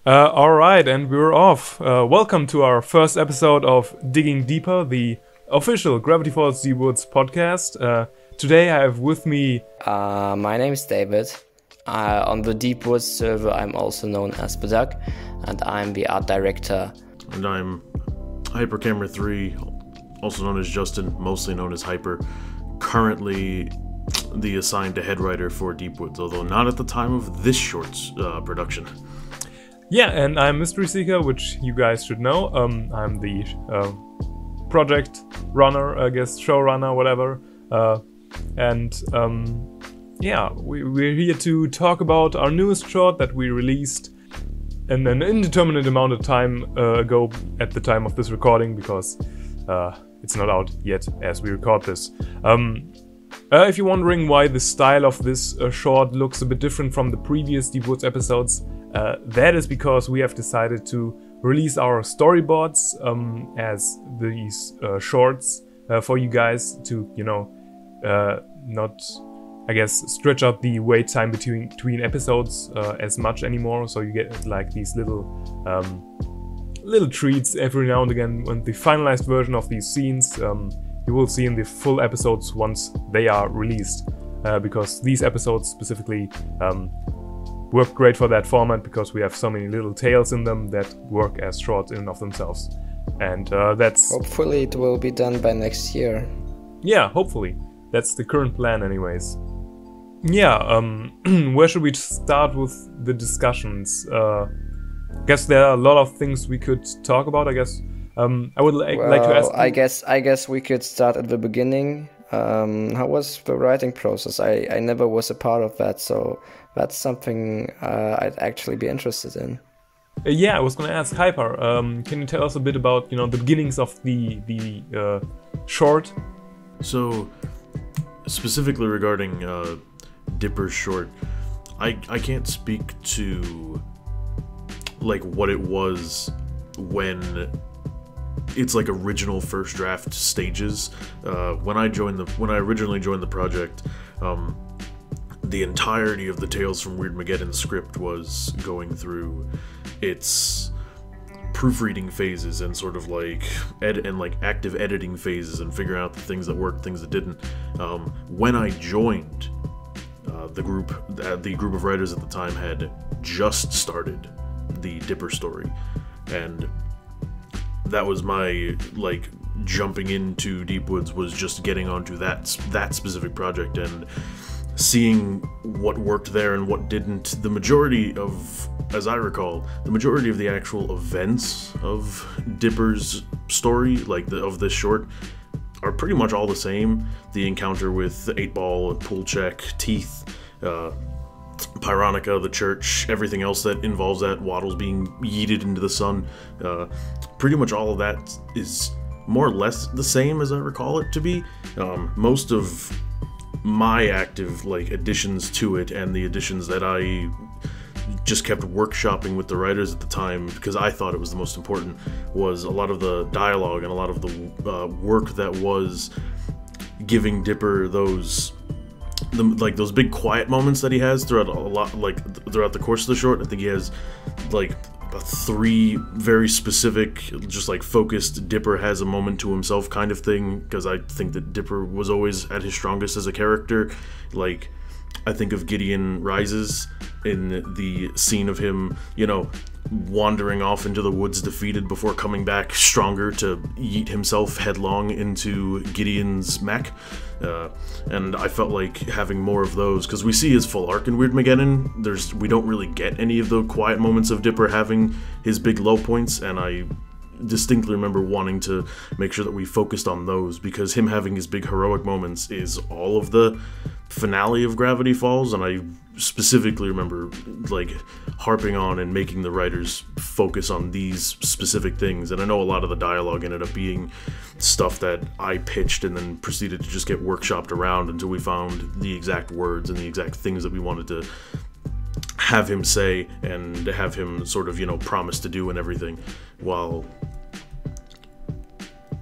Alright, and we're off. Welcome to our first episode of Digging Deeper, the official Gravity Falls Deep Woods podcast. Today I have with me... My name is David. On the Deep Woods server I'm also known as Badak, and I'm the art director. And I'm HyperCamera3, also known as Justin, mostly known as Hyper. Currently the assigned to head writer for Deep Woods, although not at the time of this short's production. Yeah, and I'm Mystery Seeker, which you guys should know. I'm the project runner, I guess, showrunner, whatever. Yeah, we're here to talk about our newest short that we released an indeterminate amount of time ago at the time of this recording, because it's not out yet as we record this. If you're wondering why the style of this short looks a bit different from the previous Deep Woods episodes, that is because we have decided to release our storyboards as these shorts for you guys to, not, I guess, stretch out the wait time between episodes as much anymore. So you get like these little treats every now and again. When the finalized version of these scenes, you will see in the full episodes once they are released, because these episodes specifically work great for that format because we have so many little tales in them that work as shorts in and of themselves. And that's... Hopefully it will be done by next year. Yeah, hopefully. That's the current plan anyways. Yeah, where should we start with the discussions? I guess there are a lot of things we could talk about, I guess. I would like to ask... I guess we could start at the beginning. How was the writing process? I never was a part of that, so that's something I'd actually be interested in. Yeah, I was going to ask Hyper. Can you tell us a bit about the beginnings of the short? So, specifically regarding Dipper's short, I can't speak to like what it was when it's like original first draft stages. When I originally joined the project, the entirety of the Tales from Weirdmageddon script was going through its proofreading phases and sort of like active editing phases and figuring out the things that worked, things that didn't. When I joined the group of writers at the time had just started the Dipper story, and that was my jumping into Deep Woods, was just getting onto that specific project and seeing what worked there and what didn't. The majority of, as I recall, the majority of the actual events of Dipper's story, of this short, are pretty much all the same. The encounter with the 8-ball, pool check, teeth, Pyronica, the church, everything else that involves that, Waddles being yeeted into the sun. Pretty much all of that is more or less the same as I recall it to be. Most of my active additions to it, and the additions that I just kept workshopping with the writers at the time because I thought it was the most important, was a lot of the dialogue and a lot of the work that was giving Dipper those big quiet moments that he has throughout throughout the course of the short. I think he has 3 very specific, just focused Dipper has a moment to himself kind of thing, because I think that Dipper was always at his strongest as a character. I think of Gideon Rises in the scene of him, wandering off into the woods defeated before coming back stronger to yeet himself headlong into Gideon's mech. And I felt like having more of those, because we see his full arc in Weirdmageddon. We don't really get any of the quiet moments of Dipper having his big low points, and I distinctly remember wanting to make sure that we focused on those, because him having his big heroic moments is all of the finale of Gravity Falls, and I specifically remember harping on and making the writers focus on these specific things. And I know a lot of the dialogue ended up being stuff that I pitched and then proceeded to just get workshopped around until we found the exact words and the exact things that we wanted to have him say and have him sort of, promise to do and everything, while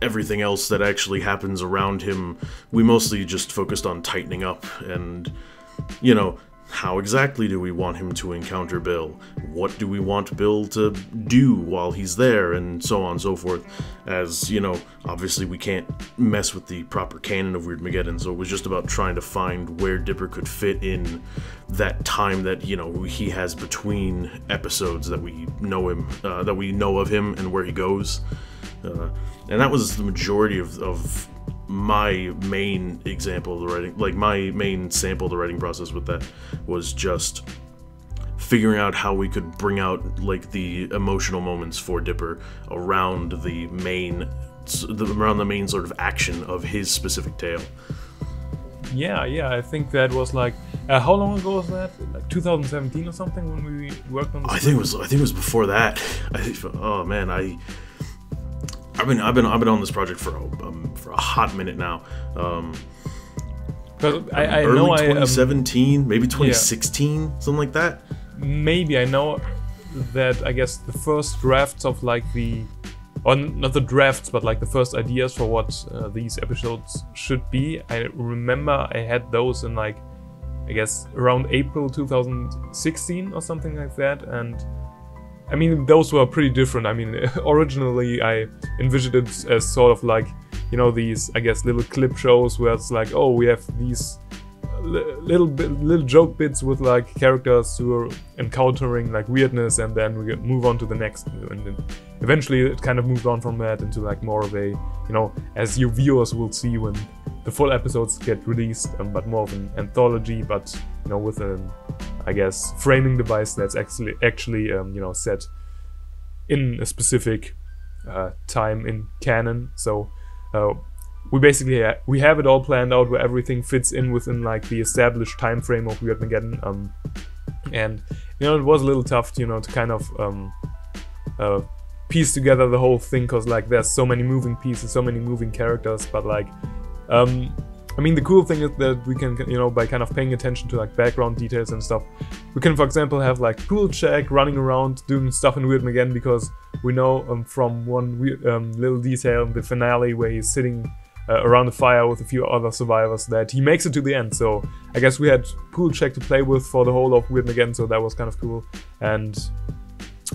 everything else that actually happens around him, we mostly just focused on tightening up and, how exactly do we want him to encounter Bill? What do we want Bill to do while he's there? And so on and so forth. As, you know, obviously we can't mess with the proper canon of Weirdmageddon, so it was just about trying to find where Dipper could fit in that time that, you know, he has between episodes that we know him, that we know of him and where he goes. And that was the majority of my main example of the writing, like my main sample of the writing process with that was just figuring out how we could bring out like the emotional moments for Dipper around the main sort of action of his specific tale. Yeah, I think that was like how long ago was that? Like 2017 or something when we worked on this? I think it was before that. Oh man, I've been on this project for a hot minute now. I early know 2017, maybe 2016, something like that. Maybe I know that I guess the first drafts of like or not the drafts, but like the first ideas for what these episodes should be. I remember I had those in like I guess around April 2016 or something like that, and I mean, those were pretty different. I mean, originally I envisioned it as sort of like, you know, these, I guess, little clip shows where it's like, oh, we have these little joke bits with like characters who are encountering like weirdness, and then we move on to the next. And then eventually it kind of moved on from that into like more of a, you know, as you viewers will see when the full episodes get released, but more of an anthology, but, you know, with a, I guess, framing device that's actually you know, set in a specific time in canon. So we basically we have it all planned out where everything fits in within like the established time frame of Weirdmageddon. And you know, it was a little tough, you know, to kind of piece together the whole thing, because like there's so many moving pieces, so many moving characters, but like I mean, the cool thing is that we can, you know, by kind of paying attention to like background details and stuff, we can, for example, have like Pool Check running around doing stuff in Weirdmageddon, because we know from one little detail in the finale where he's sitting around the fire with a few other survivors that he makes it to the end. So I guess we had Pool Check to play with for the whole of Weirdmageddon, so that was kind of cool. And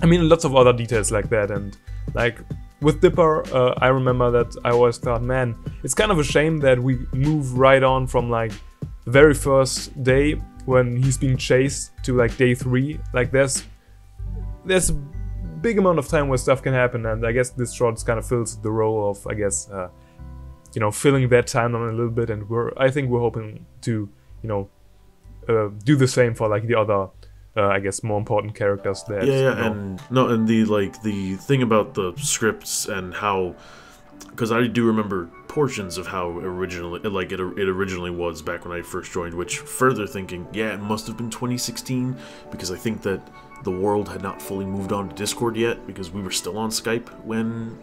I mean, lots of other details like that. And like with Dipper, I remember that I always thought, man, it's kind of a shame that we move right on from like the very first day when he's being chased to like day 3. Like there's a big amount of time where stuff can happen, and I guess this short kind of fills the role of, I guess, you know, filling that timeline a little bit. And I think we're hoping to, you know, do the same for like the other I guess more important characters that and the thing about the scripts and how, because I do remember portions of how originally it originally was back when I first joined, which further thinking, yeah, it must have been 2016, because I think that the world had not fully moved on to Discord yet, because we were still on Skype when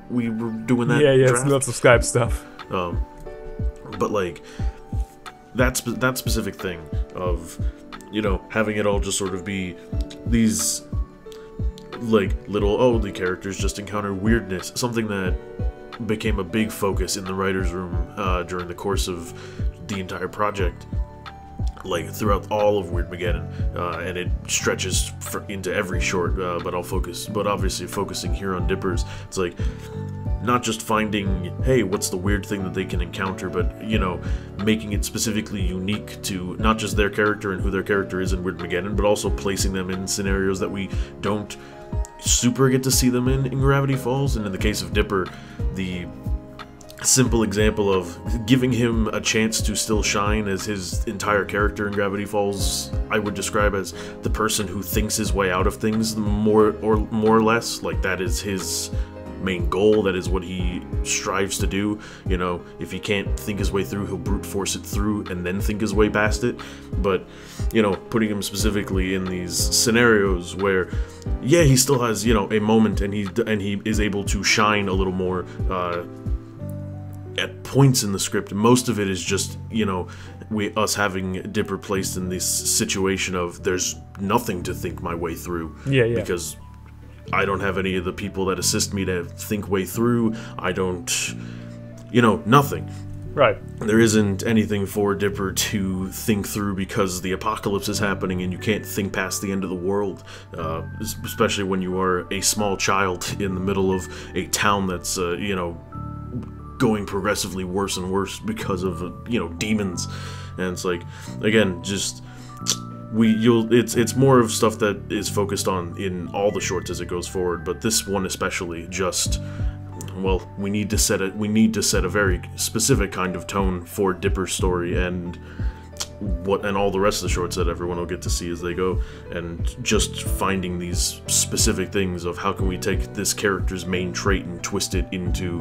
we were doing that. It's lots of Skype stuff. But like that specific thing of, you know, having it all just sort of be these like little, oh, the characters just encounter weirdness, something that became a big focus in the writer's room during the course of the entire project, like throughout all of Weirdmageddon, and it stretches into every short, but obviously focusing here on Dippers, it's like not just finding, hey, what's the weird thing that they can encounter, but, you know, making it specifically unique to not just their character and who their character is in Weirdmageddon, but also placing them in scenarios that we don't super get to see them in Gravity Falls. And in the case of Dipper, the simple example of giving him a chance to still shine as his entire character in Gravity Falls, I would describe as the person who thinks his way out of things more or less. Like, that is his main goal, that is what he strives to do. You know, if he can't think his way through, he'll brute force it through and then think his way past it. But, you know, putting him specifically in these scenarios where, yeah, he still has, you know, a moment, and he is able to shine a little more at points in the script. Most of it is just, you know, us having Dipper placed in this situation of there's nothing to think my way through. Yeah. Because I don't have any of the people that assist me to think way through. I don't, you know, nothing. Right. There isn't anything for Dipper to think through because the apocalypse is happening and you can't think past the end of the world, especially when you are a small child in the middle of a town that's, going progressively worse and worse because of, demons. And it's like, again, just... It's more of stuff that is focused on in all the shorts as it goes forward, but this one especially just, well, we need to set a very specific kind of tone for Dipper's story and all the rest of the shorts that everyone will get to see as they go, and just finding these specific things of how can we take this character's main trait and twist it into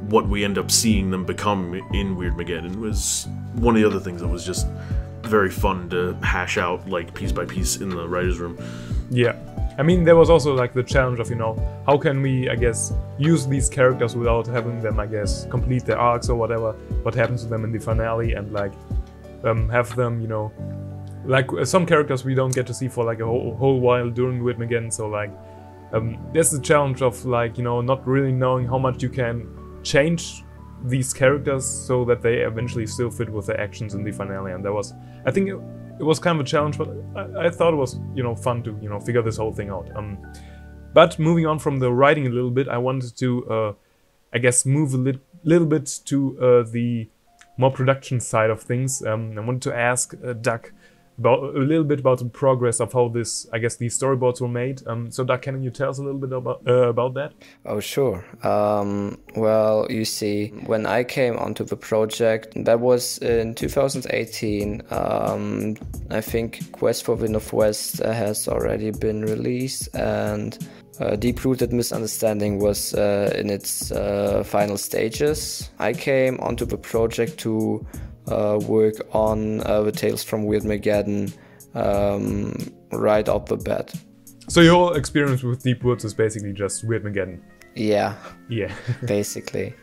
what we end up seeing them become in Weirdmageddon was one of the other things that was just very fun to hash out, like, piece by piece in the writer's room. Yeah. I mean, there was also, like, the challenge of, how can we, I guess, use these characters without having them, I guess, complete their arcs or whatever, what happens to them in the finale, and, like, have them, like, some characters we don't get to see for, like, a whole while during Weirdmageddon, so, like, there's the challenge of, like, not really knowing how much you can change these characters so that they eventually still fit with the actions in the finale, and I think it was kind of a challenge, but I thought it was, fun to, figure this whole thing out. But moving on from the writing a little bit, I wanted to, I guess, move a little bit to the more production side of things. I wanted to ask Doug a little bit about the progress of how these storyboards were made. So Doug, can you tell us a little bit about that? Oh, sure. Well, you see, when I came onto the project, that was in 2018. I think Quest for Wind of West has already been released, and Deep-Rooted Misunderstanding was in its final stages. I came onto the project to work on the Tales from Weirdmageddon right off the bat. So your whole experience with Deep Woods is basically just Weirdmageddon? Yeah. Yeah. Basically.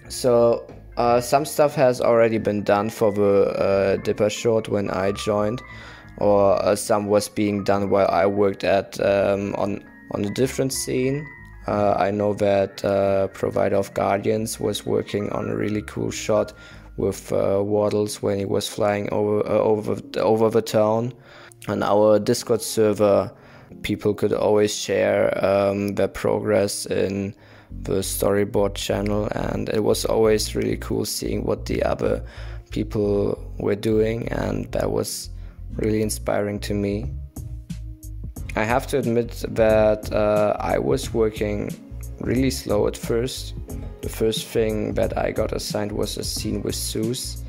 So some stuff has already been done for the Dipper short when I joined, or some was being done while I worked on a different scene. I know that Provider of Guardians was working on a really cool shot with Waddles when he was flying over the town. On our Discord server, people could always share their progress in the storyboard channel, and it was always really cool seeing what the other people were doing, and that was really inspiring to me. I have to admit that I was working really slow at first. The first thing that I got assigned was a scene with Zeus,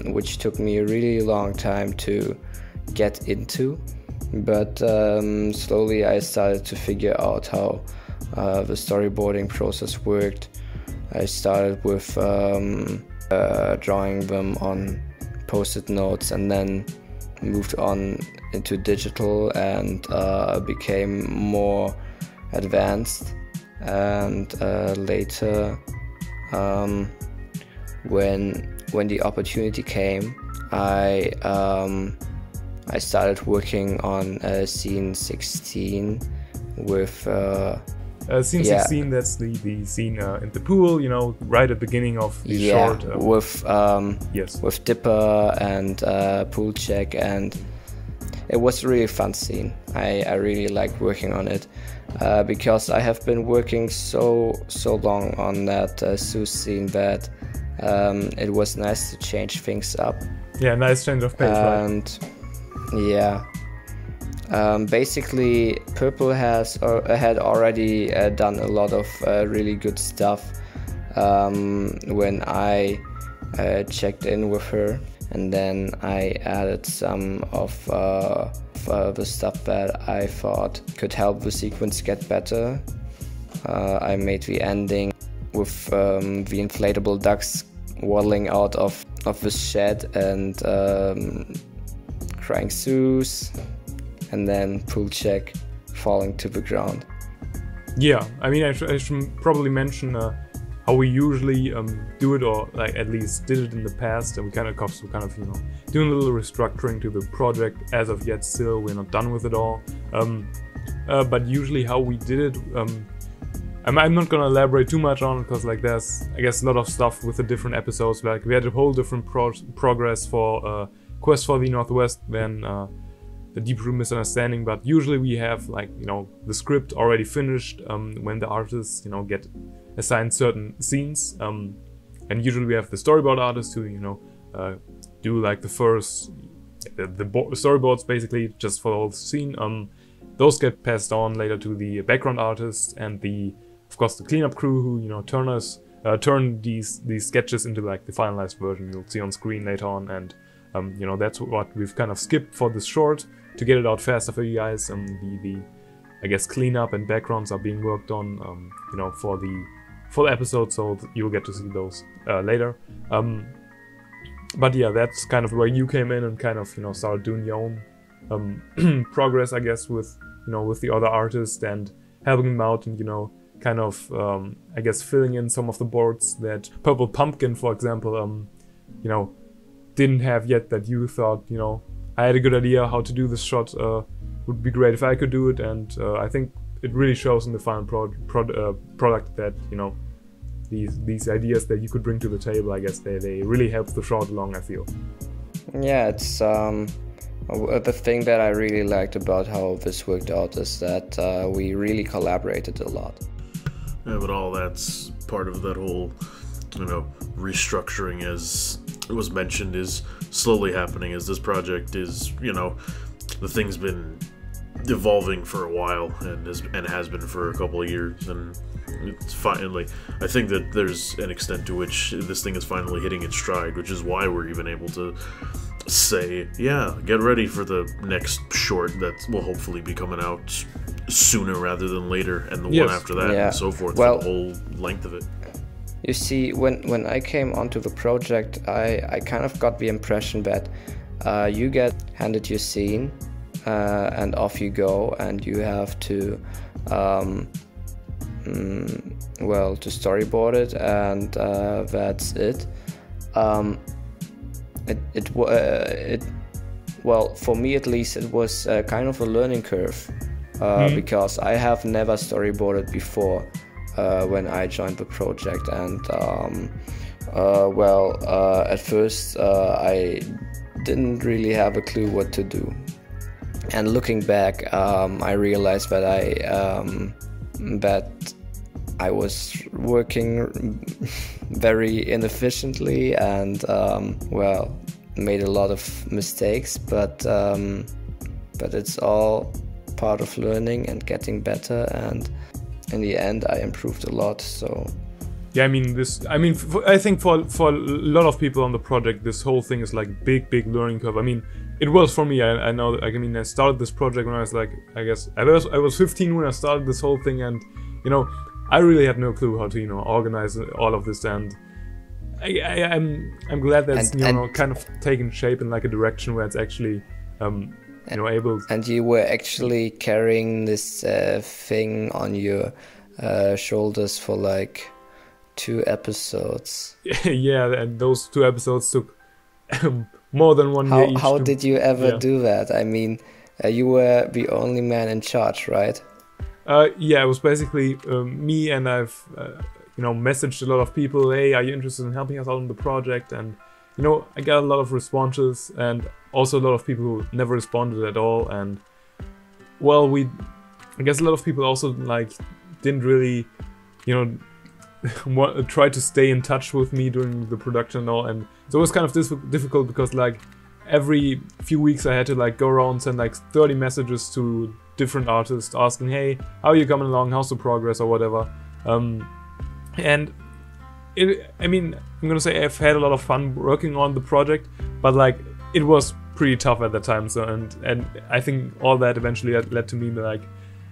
which took me a really long time to get into, but slowly I started to figure out how the storyboarding process worked. I started with drawing them on post-it notes, and then moved on into digital and became more advanced. And later, when the opportunity came, I started working on scene 16 with scene 16. That's the scene in the pool, right at the beginning of the short. With Dipper and Pool Check, and it was a really fun scene. I really liked working on it because I have been working so long on that Zeus scene that it was nice to change things up. Yeah, nice change of pace, and yeah. Basically, Purple had already done a lot of really good stuff when I checked in with her, and then I added some of the stuff that I thought could help the sequence get better. I made the ending with the inflatable ducks waddling out of the shed and crying Zeus, and then Pool Check falling to the ground. Yeah, I mean, I should probably mention how we usually do it, or like at least did it in the past. And we kind of doing a little restructuring to the project. As of yet, still we're not done with it all. But usually how we did it, I'm not gonna elaborate too much on it because like there's I guess a lot of stuff with the different episodes. Like we had a whole different progress for Quest for the Northwest than the Deep Root Misunderstanding, but usually we have like, you know, the script already finished when the artists, you know, get assigned certain scenes, and usually we have the storyboard artist who, you know, do like the first the storyboards basically just for the whole scene. Those get passed on later to the background artists and of course the cleanup crew who, you know, turn these sketches into like the finalized version you'll see on screen later on. And you know, that's what we've kind of skipped for this short to get it out faster for you guys. The I guess cleanup and backgrounds are being worked on, you know, for the full episode, so you'll get to see those later. But yeah, that's kind of where you came in and kind of, you know, started doing your own progress, I guess, with, you know, with the other artists and helping them out and, you know, kind of, I guess, filling in some of the boards that Purple Pumpkin, for example, you know, didn't have yet, that you thought, you know, I had a good idea how to do this shot, would be great if I could do it. And I think it really shows in the final product that, you know, these ideas that you could bring to the table, I guess they really help the short along, I feel. Yeah, it's the thing that I really liked about how this worked out is that we really collaborated a lot. Yeah, but all that's part of that whole, you know, restructuring, as it was mentioned, is slowly happening as this project is, you know, the thing's been evolving for a while and has been for a couple of years, and it's finally, I think that there's an extent to which this thing is finally hitting its stride, which is why we're even able to say, yeah, get ready for the next short that will hopefully be coming out sooner rather than later, and the one after that, and so forth, for the whole length of it. You see, when I came onto the project, I kind of got the impression that you get handed your scene and off you go, and you have to to storyboard it, and that's it. Well, for me at least, it was kind of a learning curve, because I have never storyboarded before when I joined the project, and at first I didn't really have a clue what to do. And looking back, I realized that I was working very inefficiently and made a lot of mistakes, but it's all part of learning and getting better, and in the end I improved a lot. So yeah, I think for a lot of people on the project, this whole thing is like big learning curve. I mean, it was for me. I know. I started this project when I was like, I guess I was 15 when I started this whole thing, and you know, I really had no clue how to, you know, organize all of this. And I'm glad that it's, you know, kind of taken shape in like a direction where it's actually, you know, able. And you were actually carrying this thing on your shoulders for like 2 episodes. Yeah, and those 2 episodes took more than 1 year each. How did you ever do that? I mean, you were the only man in charge, right? Yeah, it was basically me, and I've you know, messaged a lot of people. Hey, are you interested in helping us out on the project? And you know, I got a lot of responses, and also a lot of people who never responded at all. And well, I guess a lot of people also like didn't really, you know, try to stay in touch with me during the production and all. And so it was kind of difficult because like every few weeks I had to like go around, send like 30 messages to different artists asking, hey, how are you coming along? How's the progress or whatever? And I mean, I'm gonna say I've had a lot of fun working on the project, but like it was pretty tough at the time. So and I think all that eventually led to me, like,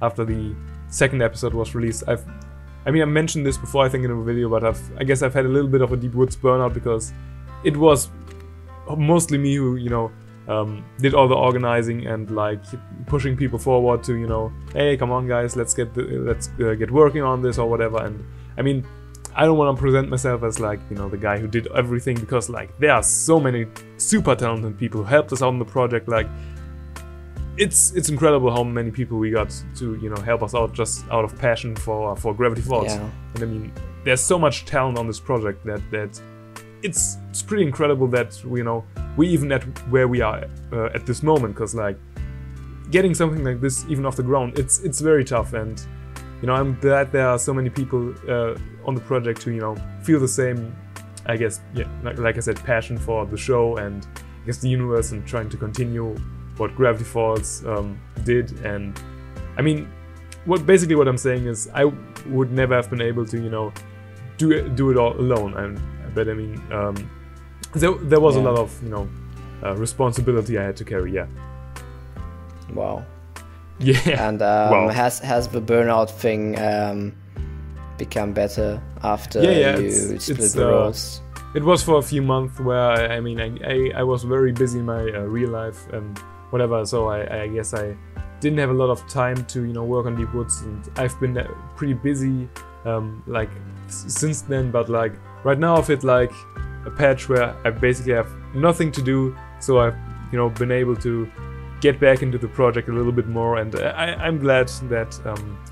after the second episode was released, I mentioned this before, I think, in a video, but I guess I've had a little bit of a Deep Woods burnout, because it was mostly me who, you know, did all the organizing and like pushing people forward to, you know, hey, come on guys, let's get working on this or whatever. And I mean, I don't want to present myself as like, you know, the guy who did everything, because like there are so many super talented people who helped us out on the project. Like it's incredible how many people we got to, you know, help us out just out of passion for Gravity Falls. Yeah. And I mean, there's so much talent on this project that it's pretty incredible that, you know, we even at where we are at this moment, because like getting something like this even off the ground, it's very tough. And you know, I'm glad there are so many people on the project who, you know, feel the same, I guess, yeah, like I said, passion for the show and I guess the universe, and trying to continue what Gravity Falls did. And I mean, what I'm saying is I would never have been able to, you know, do it all alone. But I mean, there was a lot of, you know, responsibility I had to carry. Yeah. Wow. Yeah. And Wow. has the burnout thing become better after you split the roles? It was for a few months where I mean I was very busy in my real life and whatever, so I guess I didn't have a lot of time to, you know, work on Deep Woods, and I've been pretty busy like since then. But like right now I've hit like a patch where I basically have nothing to do, so I've, you know, been able to get back into the project a little bit more, and I'm glad that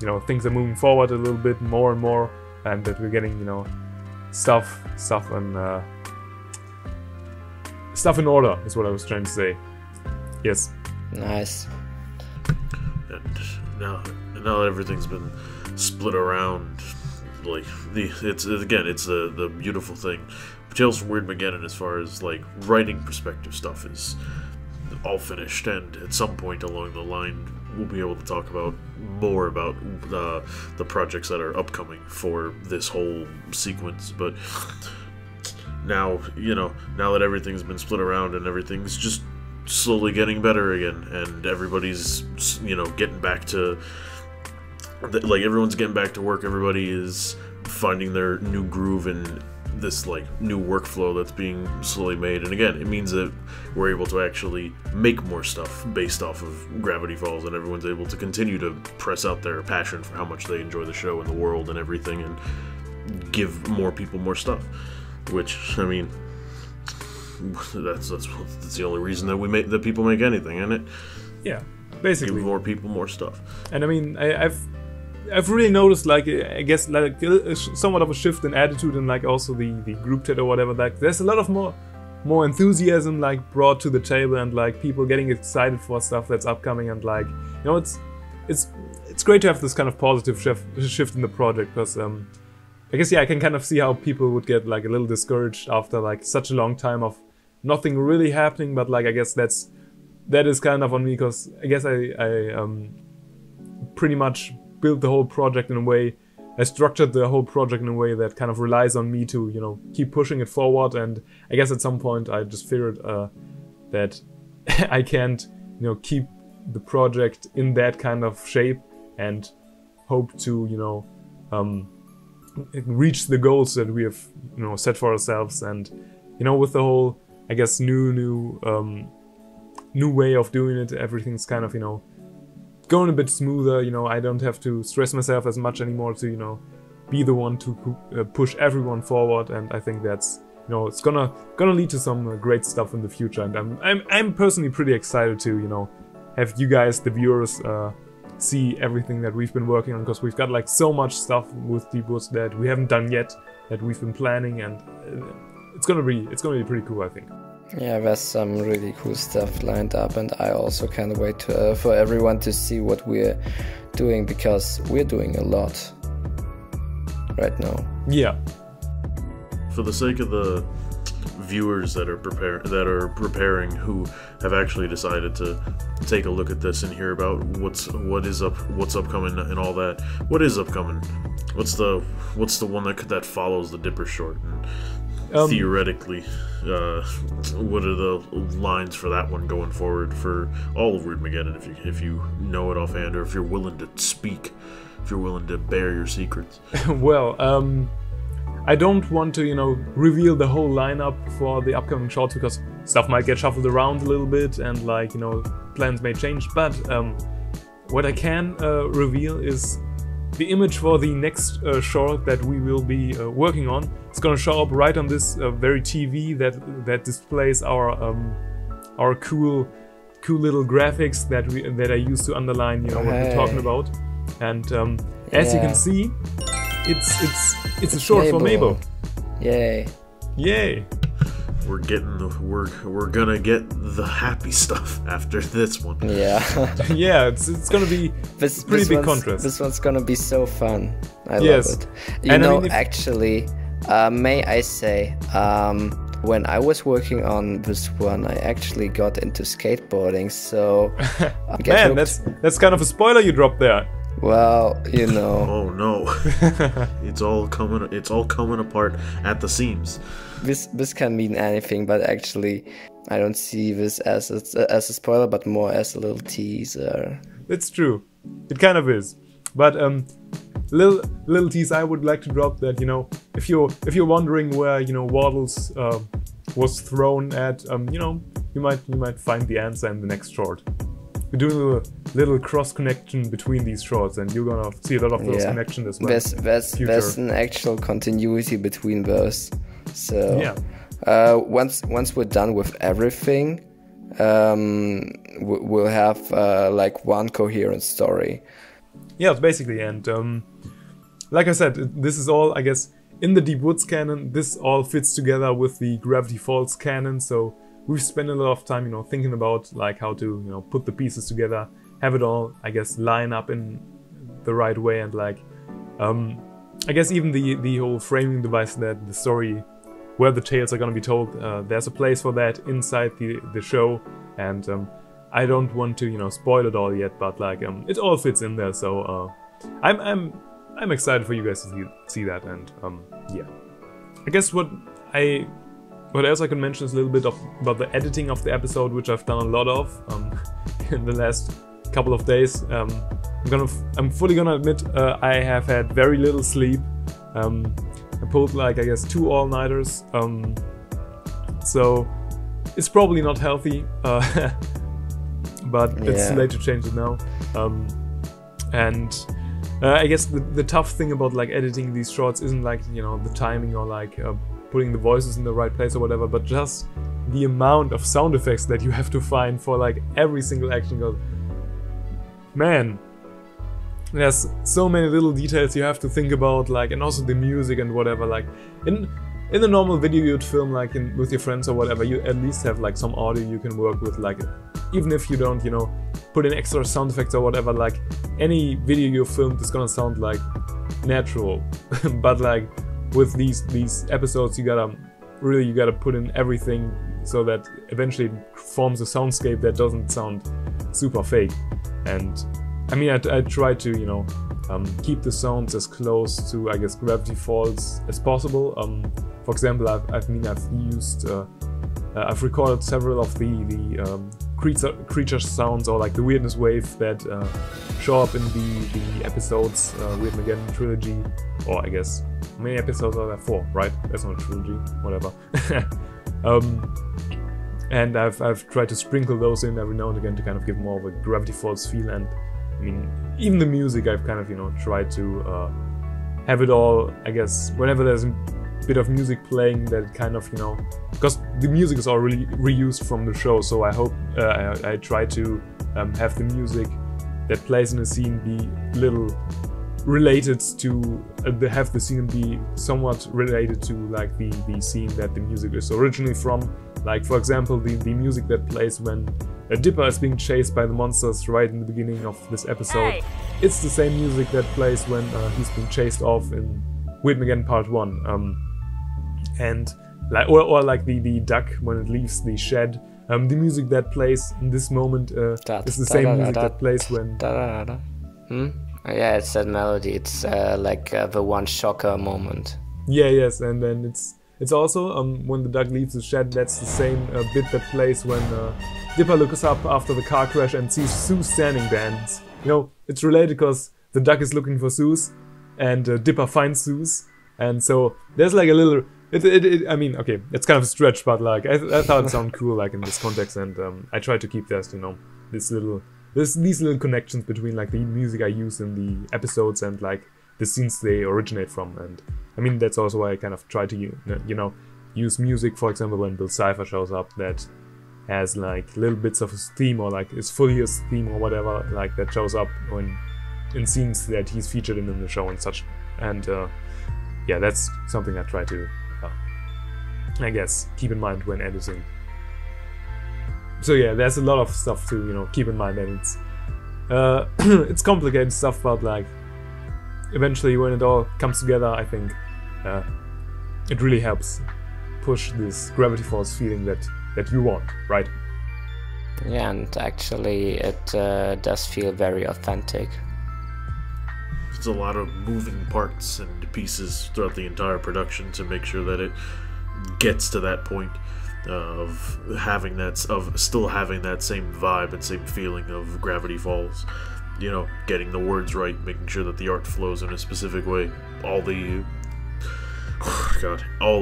you know, things are moving forward a little bit more and more, and that we're getting, you know, stuff in order is what I was trying to say. Yes. Nice. And now that everything's been split around, like it's the beautiful thing. Tales from Weirdmageddon, as far as like writing perspective stuff, is all finished, and at some point along the line we'll be able to talk about more about the projects that are upcoming for this whole sequence. But now, you know, now that everything's been split around and everything's just slowly getting better again, and everybody's, you know, getting back to like everyone's getting back to work, everybody is finding their new groove and this like new workflow that's being slowly made. And again, it means that we're able to actually make more stuff based off of Gravity Falls, and everyone's able to continue to press out their passion for how much they enjoy the show and the world and everything, and give more people more stuff. Which, I mean, that's the only reason that people make anything, isn't it? Yeah, basically. Give more people more stuff. And I mean, I've really noticed, like, I guess, like somewhat of a shift in attitude, and like also the group chat or whatever. Like, there's a lot of more enthusiasm like brought to the table, and like people getting excited for stuff that's upcoming, and like, you know, it's great to have this kind of positive shift in the project, because I guess, yeah, I can kind of see how people would get like a little discouraged after like such a long time of nothing really happening. But like, I guess that is kind of on me, because I guess I pretty much built the whole project in a way, I structured the whole project in a way that kind of relies on me to, you know, keep pushing it forward. And I guess at some point I just figured that I can't, you know, keep the project in that kind of shape and hope to, you know, reach the goals that we have, you know, set for ourselves. And, you know, with the whole, I guess, new way of doing it, everything's kind of, you know, going a bit smoother. You know, I don't have to stress myself as much anymore to, you know, be the one to push everyone forward. And I think that's, you know, it's gonna lead to some great stuff in the future. And I'm personally pretty excited to, you know, have you guys, the viewers, see everything that we've been working on, because we've got like so much stuff with Deep Woods that we haven't done yet, that we've been planning, and it's gonna be pretty cool, I think. Yeah, there's some really cool stuff lined up, and I also can't wait for everyone to see what we're doing, because we're doing a lot right now. Yeah. For the sake of the viewers that are preparing, who have actually decided to take a look at this and hear about what's upcoming and all that. What is upcoming? What's the one that follows the Dipper short? And theoretically, what are the lines for that one going forward for all of Weirdmageddon, if you know it offhand, or if you're willing to speak, if you're willing to bare your secrets? Well, I don't want to, you know, reveal the whole lineup for the upcoming shorts, because stuff might get shuffled around a little bit, and like, you know, plans may change. But what I can reveal is the image for the next short that we will be working on. It's gonna show up right on this very TV that displays our cool cool little graphics that I use to underline, you know, what we're talking about. And as you can see, it's a short for Mabel. Yay! Yay! We're gonna get the happy stuff after this one. Yeah. Yeah, it's gonna be pretty big contrast. This one's gonna be so fun. I Yes. love it. You And I know, mean, actually, may I say, when I was working on this one, I actually got into skateboarding. So, Man, that's kind of a spoiler you dropped there. well, you know. Oh no, it's all coming apart at the seams. This can mean anything, but actually, I don't see this as a spoiler, but more as a little teaser. It's true. It kind of is. But little tease I would like to drop that, you know, if you're wondering where, you know, Waddles was thrown at, you know, you might find the answer in the next short. We're doing a little cross connection between these shorts, and you're gonna see a lot of those connections as well. There's an actual continuity between those. So yeah. Once we're done with everything, we'll have like one coherent story. Yeah, basically, and like I said, this is all, I guess, in the Deep Woods canon. This all fits together with the Gravity Falls canon, so we've spent a lot of time, you know, thinking about like how to, you know, put the pieces together, have it all, I guess, line up in the right way, and like, I guess even the whole framing device that the story, where the tales are gonna be told, there's a place for that inside the show, and I don't want to, you know, spoil it all yet, but like, it all fits in there, so I'm excited for you guys to see that, and yeah. I guess what else I can mention is a little bit about the editing of the episode, which I've done a lot of in the last couple of days. I'm fully gonna admit I have had very little sleep. I pulled like, I guess, 2 all-nighters, so it's probably not healthy, but it's too late to change it now. And I guess the tough thing about like editing these shorts isn't like, you know, the timing or like putting the voices in the right place or whatever, but just the amount of sound effects that you have to find for like every single action goes. Man, there's so many little details you have to think about, like, and also the music and whatever. Like in a normal video you'd film like with your friends or whatever, you at least have like some audio you can work with, like even if you don't, you know, put in extra sound effects or whatever, like any video you filmed is gonna sound like natural. But like with these episodes, you gotta put in everything so that eventually it forms a soundscape that doesn't sound super fake. And I mean, I try to, you know, keep the sounds as close to, I guess, Gravity Falls as possible. For example, I've recorded several of the creature sounds, or like the weirdness wave that show up in the episodes, Weirdmageddon trilogy, or I guess, how many episodes are there? 4, right? That's not a trilogy, whatever. And I've tried to sprinkle those in every now and again to kind of give more of a Gravity Falls feel. And I mean, even the music, I've kind of, you know, tried to have it all, I guess, whenever there's a bit of music playing, that it kind of, you know, because the music is already reused from the show, so I hope I try to have the music that plays in a scene be little related to, have the scene be somewhat related to like the scene that the music is originally from. Like, for example, the music that plays when Dipper is being chased by the monsters right in the beginning of this episode. Hey. It's the same music that plays when he's being chased off in Weirdmageddon Part 1. And like, or like the duck when it leaves the shed. The music that plays in this moment is the same music that plays when... Yeah, it's that melody. It's like the one shocker moment. Yeah, yes, and then it's also when the duck leaves the shed. That's the same bit that plays when Dipper looks up after the car crash and sees Sue standing there. And you know, it's related because the duck is looking for Sue's, and Dipper finds Sue's, and so there's like a little. I mean, okay, it's kind of a stretch, but like I thought it sounded cool, like in this context, and I tried to keep this, you know, these little connections between like the music I use in the episodes and like the scenes they originate from. And I mean, that's also why I kind of try to, you know, use music, for example, when Bill Cipher shows up, that has like little bits of his theme, or like his full year's theme or whatever, like that shows up in scenes that he's featured in the show and such. And yeah, that's something I try to, I guess, keep in mind when editing. So yeah, there's a lot of stuff to, you know, keep in mind, and it's complicated stuff, but like eventually when it all comes together, I think it really helps push this Gravity Falls feeling that you want, right? Yeah, and actually it does feel very authentic. It's a lot of moving parts and pieces throughout the entire production to make sure that it gets to that point of still having that same vibe and same feeling of Gravity Falls. You know, getting the words right, making sure that the art flows in a specific way. All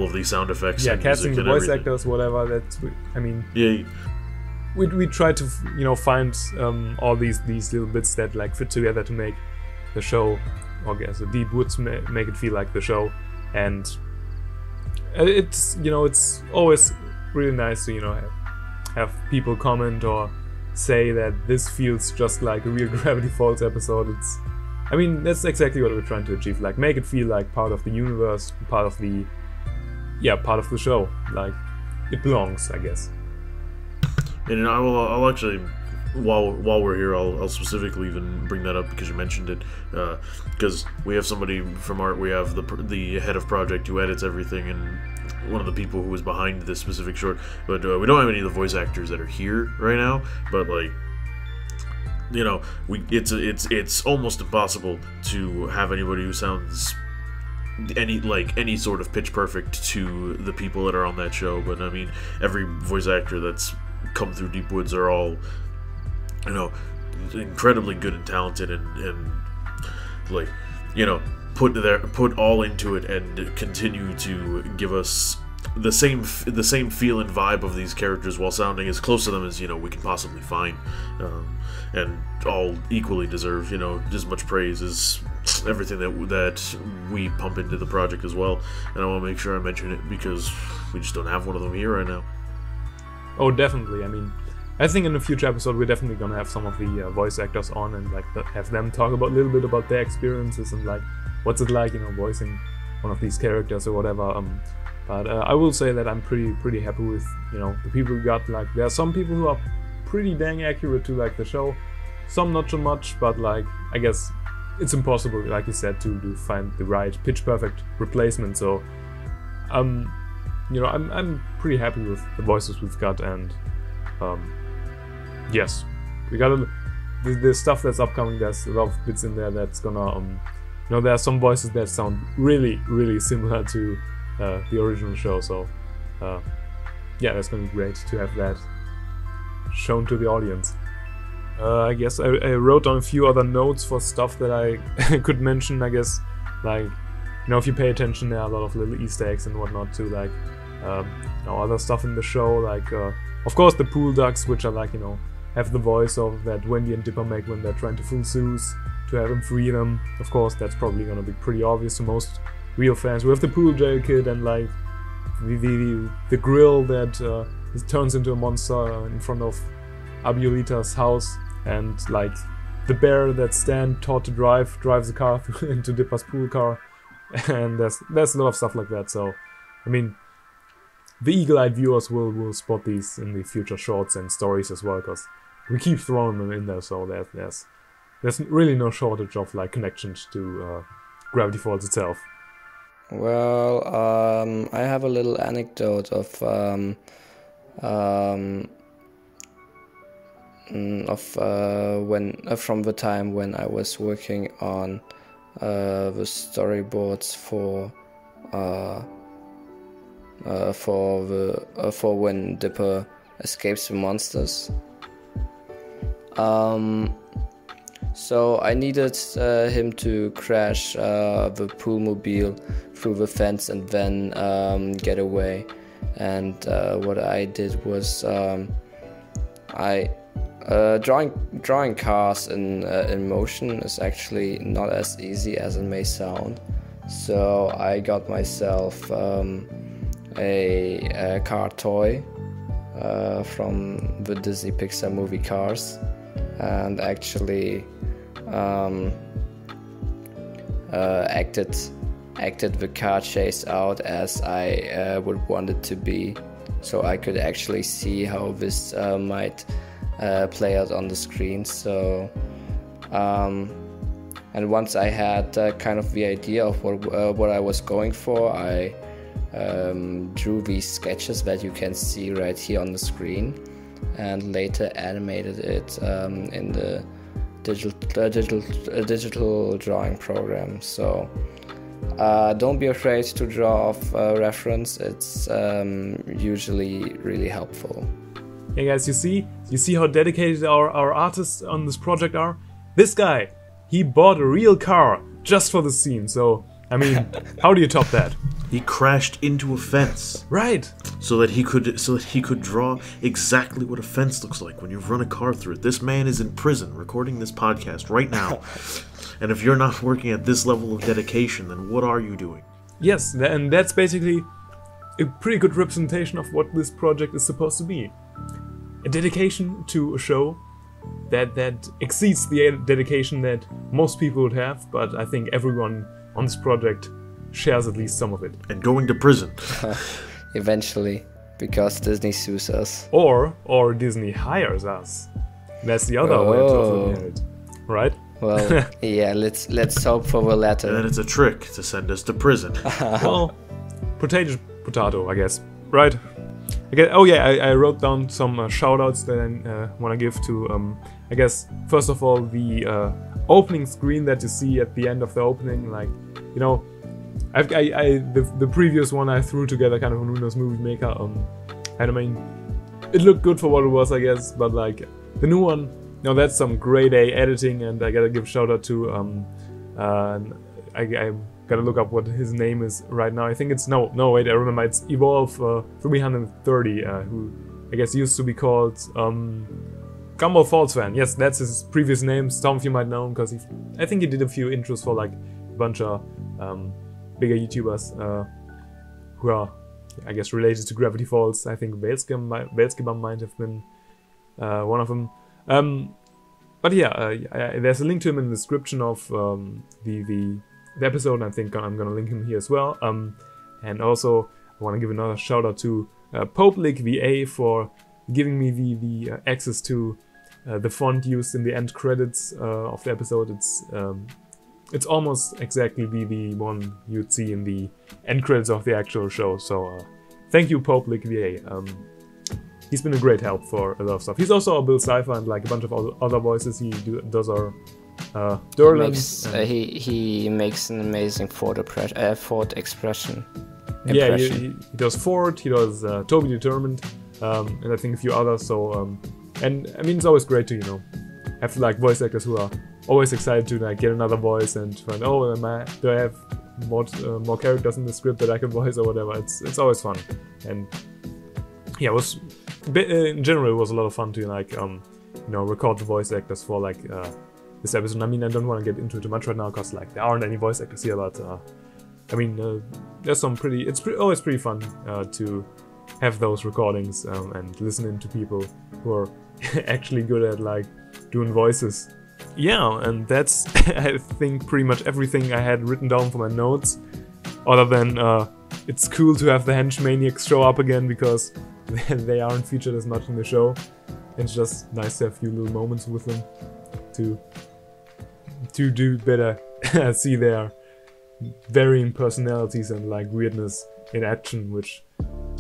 of the sound effects. Yeah, and casting the music and voice everything. actors, whatever. That's, I mean, Yeah, we try to, you know, find all these little bits that like fit together to make the show, or I guess the Deep Woods make it feel like the show. And it's, you know, it's always really nice to, you know, have people comment or say that this feels just like a real Gravity Falls episode. I mean, that's exactly what we're trying to achieve. Like, make it feel like part of the universe, part of the show. Like, it belongs, I guess. and I'll actually, while we're here, I'll specifically even bring that up because you mentioned it. Because we have somebody from art, we have the head of project who edits everything, and one of the people who was behind this specific short. But we don't have any of the voice actors that are here right now. But like, you know, it's almost impossible to have anybody who sounds any sort of pitch perfect to the people that are on that show. But I mean, every voice actor that's come through Deep Woods are all, you know, incredibly good and talented, and like, you know, put all into it and continue to give us the same feel and vibe of these characters while sounding as close to them as, you know, we can possibly find, and all equally deserve, you know, as much praise as everything that we pump into the project as well. And I want to make sure I mention it because we just don't have one of them here right now. Oh, definitely. I mean, I think in a future episode we're definitely gonna have some of the voice actors on and like have them talk about a little bit about their experiences and like what's it like, you know, voicing one of these characters or whatever. But I will say that I'm pretty happy with, you know, the people we got. Like, there are some people who are pretty dang accurate to like the show, some not so much, but like, I guess it's impossible, like you said, to find the right pitch perfect replacement. So you know, I'm pretty happy with the voices we've got, and yes, we got the stuff that's upcoming. There's a lot of bits in there that's gonna you know, there are some voices that sound really similar to the original show. So yeah, that's gonna be great to have that shown to the audience. I guess I wrote down a few other notes for stuff that I could mention. I guess, like, you know, if you pay attention, there are a lot of little Easter eggs and whatnot too, like you know, other stuff in the show, like of course the pool ducks, which are like, you know, have the voice of that Wendy and Dipper make when they're trying to fool Zeus to have him free them. Of course, that's probably gonna be pretty obvious to most real fans. We have the pool jail kid and like the grill that turns into a monster in front of Abuelita's house, and like the bear that Stan taught to drives the car into Dipper's pool car, and there's a lot of stuff like that. So I mean, the eagle-eyed viewers will spot these in the future shorts and stories as well, because we keep throwing them in there. So there's really no shortage of like connections to Gravity Falls itself. Well, I have a little anecdote of from the time when I was working on the storyboards for when Dipper escapes the monsters. So I needed him to crash the poolmobile through the fence and then get away. And what I did was drawing cars in motion is actually not as easy as it may sound. So I got myself a car toy from the Disney Pixar movie Cars, and actually acted the car chase out as I would want it to be, so I could actually see how this might play out on the screen. So and once I had kind of the idea of what I was going for, I drew these sketches that you can see right here on the screen, and later animated it in the digital drawing program. So don't be afraid to draw off a reference. It's usually really helpful. Hey guys, you see how dedicated our artists on this project are? This guy, he bought a real car just for the scene. So I mean, how do you top that? He crashed into a fence. Right. So that he could draw exactly what a fence looks like when you run a car through it. This man is in prison recording this podcast right now. And if you're not working at this level of dedication, then what are you doing? Yes, and that's basically a pretty good representation of what this project is supposed to be. A dedication to a show that exceeds the dedication that most people would have, but I think everyone on this project shares at least some of it. And going to prison. Eventually, because Disney sues us. Or Disney hires us. That's the other way to look at it, right? Well, yeah, let's hope for the latter. And then it's a trick to send us to prison. Well, potato, I guess, right? I wrote down some shoutouts that I want to give to, I guess, first of all, the opening screen that you see at the end of the opening, like, you know, the previous one I threw together kind of on Windows Movie Maker, and I mean, it looked good for what it was, I guess, but like, the new one, you know, that's some grade A editing, and I gotta give a shout out to, I gotta look up what his name is right now. I think it's, wait, I remember, it's Evolve 330, who I guess used to be called Gumball Falls Fan. Yes, that's his previous name. Some of you might know him because I think he did a few intros for like a bunch of bigger YouTubers who are, I guess, related to Gravity Falls. I think Veilskibam might have been one of them. But yeah, there's a link to him in the description of the episode, and I think I'm gonna link him here as well. And also, I want to give another shout out to Popelic VA for giving me the access to the font used in the end credits of the episode. It's almost exactly the one you'd see in the end credits of the actual show. So thank you, Popelic VA. He's been a great help for a lot of stuff. He's also a Bill Cipher and like a bunch of other voices. He does our Durland. He makes an amazing Ford expression. Yeah, he does Ford. He does Toby Determined, and I think a few others. So and I mean, it's always great to, you know, have like voice actors who are always excited to like get another voice and find, oh, do I have more characters in the script that I can voice or whatever. It's always fun, and yeah, it was in general it was a lot of fun to like you know, record the voice actors for like this episode. I mean, I don't want to get into it too much right now because like there aren't any voice actors here, but I mean, there's some always pretty fun to have those recordings and listening to people who are actually good at like doing voices. Yeah, and that's I think pretty much everything I had written down for my notes, other than it's cool to have the Henchmaniacs show up again because they aren't featured as much in the show. It's just nice to have a few little moments with them to do better, see their varying personalities and like weirdness in action, which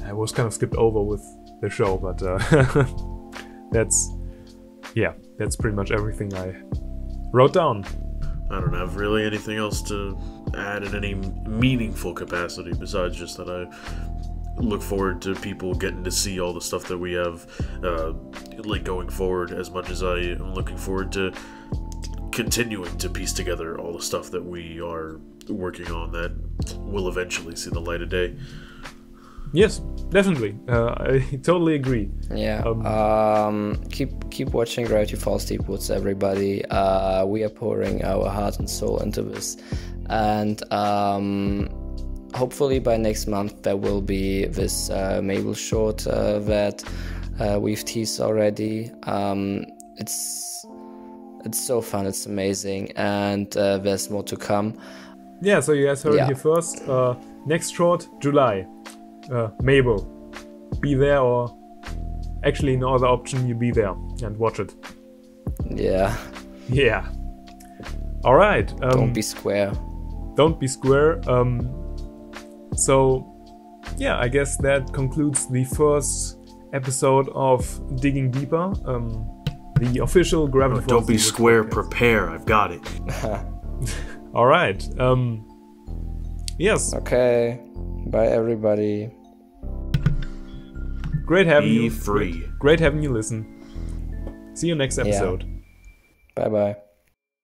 I was kind of skipped over with the show, but that's pretty much everything I wrote down. I don't have really anything else to add in any meaningful capacity besides just that I look forward to people getting to see all the stuff that we have like going forward, as much as I am looking forward to continuing to piece together all the stuff that we are working on that will eventually see the light of day. Yes, definitely. I totally agree. Yeah. Keep watching Gravity Falls Deep Woods, everybody. We are pouring our heart and soul into this, and hopefully by next month there will be this Mabel short that we've teased already. It's so fun, it's amazing, and there's more to come. Yeah, so you guys heard Yeah. here first. Next short, July. Mabel. Be there, or actually no other option, you be there and watch it. Yeah, Yeah. Alright. don't be square. Don't be square. So, yeah, I guess that concludes the first episode of Digging Deeper. The official Gravity Falls Don't be Secrets square, podcast. prepare. I've got it. Alright. Yes. Okay, bye everybody. Great having Be you. free. Great having you listen. See you next episode. Bye bye.